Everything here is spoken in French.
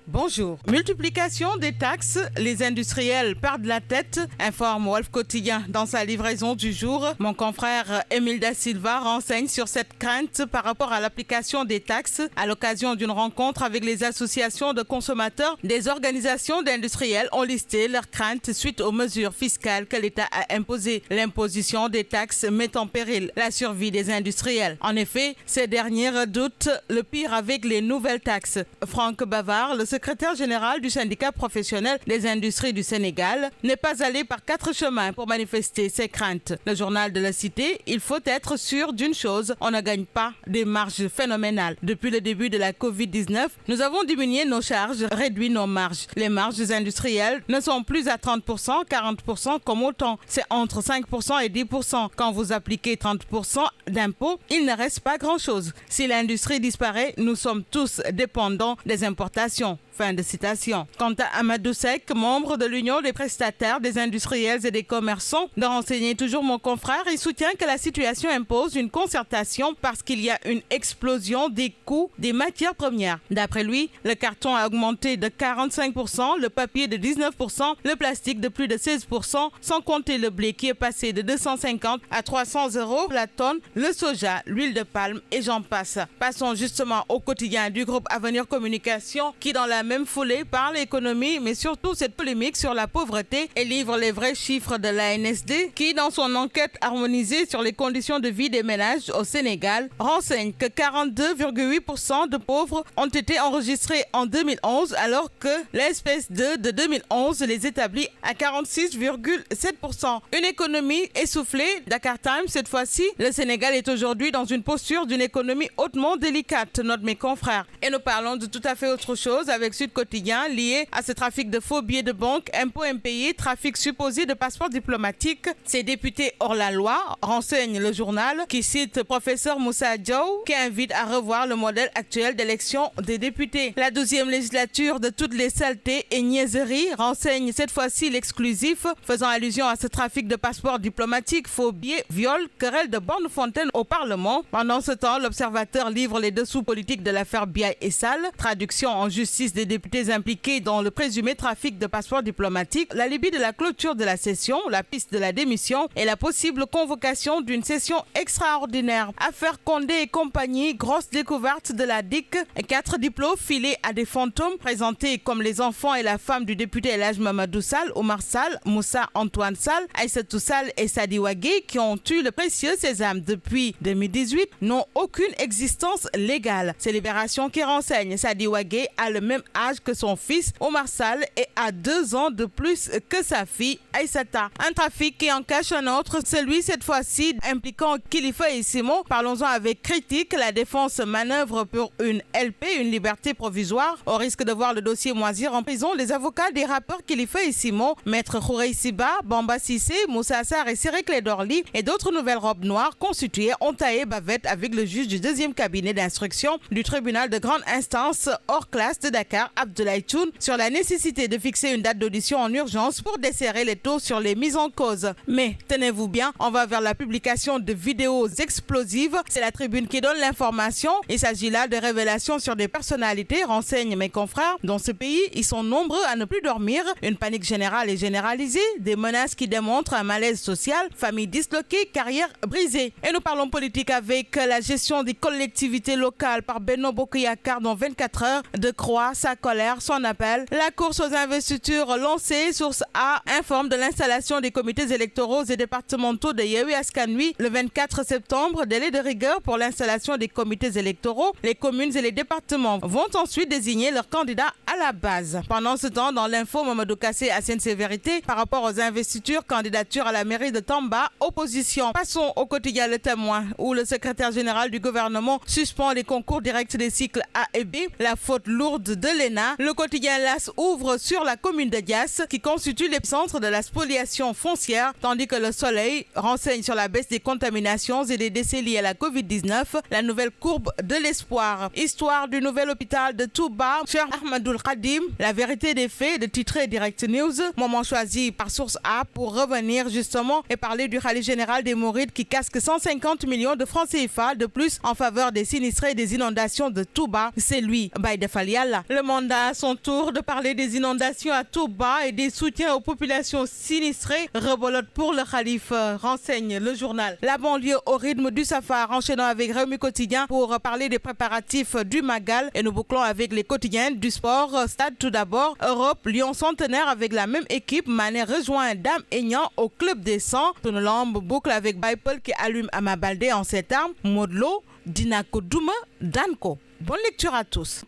Bonjour. Multiplication des taxes, les industriels perdent la tête, informe Wolf Quotidien dans sa livraison du jour. Mon confrère Émile Da Silva renseigne sur cette crainte par rapport à l'application des taxes à l'occasion d'une rencontre avec les associations de consommateurs. Des organisations d'industriels ont listé leurs craintes suite aux mesures fiscales que l'État a imposées. L'imposition des taxes met en péril la survie des industriels. En effet, ces derniers redoutent le pire avec les nouvelles taxes. Franck Bavard, le secrétaire général du syndicat professionnel des industries du Sénégal, n'est pas allé par quatre chemins pour manifester ses craintes. Le journal de La Cité, il faut être sûr d'une chose, on ne gagne pas des marges phénoménales. Depuis le début de la Covid-19, nous avons diminué nos charges, réduit nos marges. Les marges industrielles ne sont plus à 30%, 40% comme autant. C'est entre 5% et 10%. Quand vous appliquez 30% d'impôts, il ne reste pas grand-chose. Si l'industrie disparaît, nous sommes tous dépendants des importations. Fin de citation. Quant à Amadou Seck, membre de l'Union des prestataires, des industriels et des commerçants, de renseigner toujours mon confrère, il soutient que la situation impose une concertation parce qu'il y a une explosion des coûts des matières premières. D'après lui, le carton a augmenté de 45%, le papier de 19%, le plastique de plus de 16%, sans compter le blé qui est passé de 250 à 300 € la tonne, le soja, l'huile de palme et j'en passe. Passons justement au quotidien du groupe Avenir Communication qui dans la même foulée parle économie, mais surtout cette polémique sur la pauvreté et livre les vrais chiffres de l'ANSD qui, dans son enquête harmonisée sur les conditions de vie des ménages au Sénégal, renseigne que 42,8% de pauvres ont été enregistrés en 2011, alors que l'SPSE de 2011 les établit à 46,7%. Une économie essoufflée. Dakar Times, cette fois-ci, le Sénégal est aujourd'hui dans une posture d'une économie hautement délicate, notent mes confrères. Et nous parlons de tout à fait autre chose avec Sud Quotidien lié à ce trafic de faux billets de banque, impôts impayés, trafic supposé de passeports diplomatiques. Ces députés hors la loi, renseigne le journal qui cite professeur Moussa Diaw qui invite à revoir le modèle actuel d'élection des députés. La 12e législature de toutes les saletés et niaiseries, renseigne cette fois-ci l'exclusif faisant allusion à ce trafic de passeports diplomatiques, faux billets, viols, querelles de Borne-Fontaine au Parlement. Pendant ce temps, l'Observateur livre les dessous politiques de l'affaire Biaï et Sall, traduction en justice des députés impliqués dans le présumé trafic de passeports diplomatiques, la libye de la clôture de la session, la piste de la démission et la possible convocation d'une session extraordinaire. Affaire Condé et compagnie, grosse découverte de la DIC, 4 diplômes filés à des fantômes présentés comme les enfants et la femme du député El Hadj Mamadou Sall, Omar Sall, Moussa Antoine Sall, Aïssatou Sall et Sadi Wagué qui ont eu le précieux sésame depuis 2018 n'ont aucune existence légale. C'est Libération qui renseigne. Sadi Wagué a le même âge que son fils Omar Sall et a 2 ans de plus que sa fille Aïssata. Un trafic qui en cache un autre, celui cette fois-ci impliquant Kilifeu et Simon. Parlons-en avec critique. La défense manœuvre pour une LP, une liberté provisoire. Au risque de voir le dossier moisir en prison, les avocats des rappeurs Kilifeu et Simon, Maître Khourey Siba, Bamba Sissé, Moussa Assar et Cyril Clédorli et d'autres nouvelles robes noires constituées ont taillé bavette avec le juge du 2e cabinet d'instruction du tribunal de grande instance hors classe de Dakar, Abdoulaye Thioune, sur la nécessité de fixer une date d'audition en urgence pour desserrer les taux sur les mises en cause. Mais tenez-vous bien, on va vers la publication de vidéos explosives. C'est la Tribune qui donne l'information. Il s'agit là de révélations sur des personnalités, renseignent mes confrères. Dans ce pays, ils sont nombreux à ne plus dormir. Une panique générale et généralisée, des menaces qui démontrent un malaise social, familles disloquées, carrières brisées. Et nous parlons politique avec la gestion des collectivités locales par Benno Bokk Yakaar dans 24 heures de croix, sa colère, son appel. La course aux investitures lancée, Source A informe de l'installation des comités électoraux et départementaux de Yewwi Askan Wi le 24 septembre, délai de rigueur pour l'installation des comités électoraux. Les communes et les départements vont ensuite désigner leurs candidats à la base. Pendant ce temps, dans l'info, Mamadou Kassé assène ses vérités par rapport aux investitures, candidature à la mairie de Tamba, opposition. Passons au quotidien Le Témoin, où le secrétaire général du gouvernement suspend les concours directs des cycles A et B. La faute lourde de l'ENA. Le quotidien LAS ouvre sur la commune de Diass, qui constitue l'épicentre de la spoliation foncière, tandis que Le Soleil renseigne sur la baisse des contaminations et des décès liés à la Covid-19, la nouvelle courbe de l'espoir. Histoire du nouvel hôpital de Touba, Cheikh Ahmadoul Khadim, la vérité des faits de titrer Direct News, moment choisi par Source A pour revenir justement et parler du Khalife général des Mourides qui casque 150 millions de francs CFA de plus en faveur des sinistrés des inondations de Touba. C'est lui, Baïda Faliala. Le mandat à son tour de parler des inondations à Touba et des soutiens aux populations sinistrées. Rebolote pour le Khalife, renseigne le journal. La banlieue au rythme du safar, enchaînant avec Réumi Quotidien pour parler des préparatifs du Magal et nous bouclons avec les quotidiens du sport. Stade tout d'abord, Europe, Lyon centenaire avec la même équipe. Mané rejoint Dame Aignan au club des 100. Tonolambe boucle avec Baipol qui allume Ama Baldé en cette arme. Modlo, Dinako Douma, Danko. Bonne lecture à tous.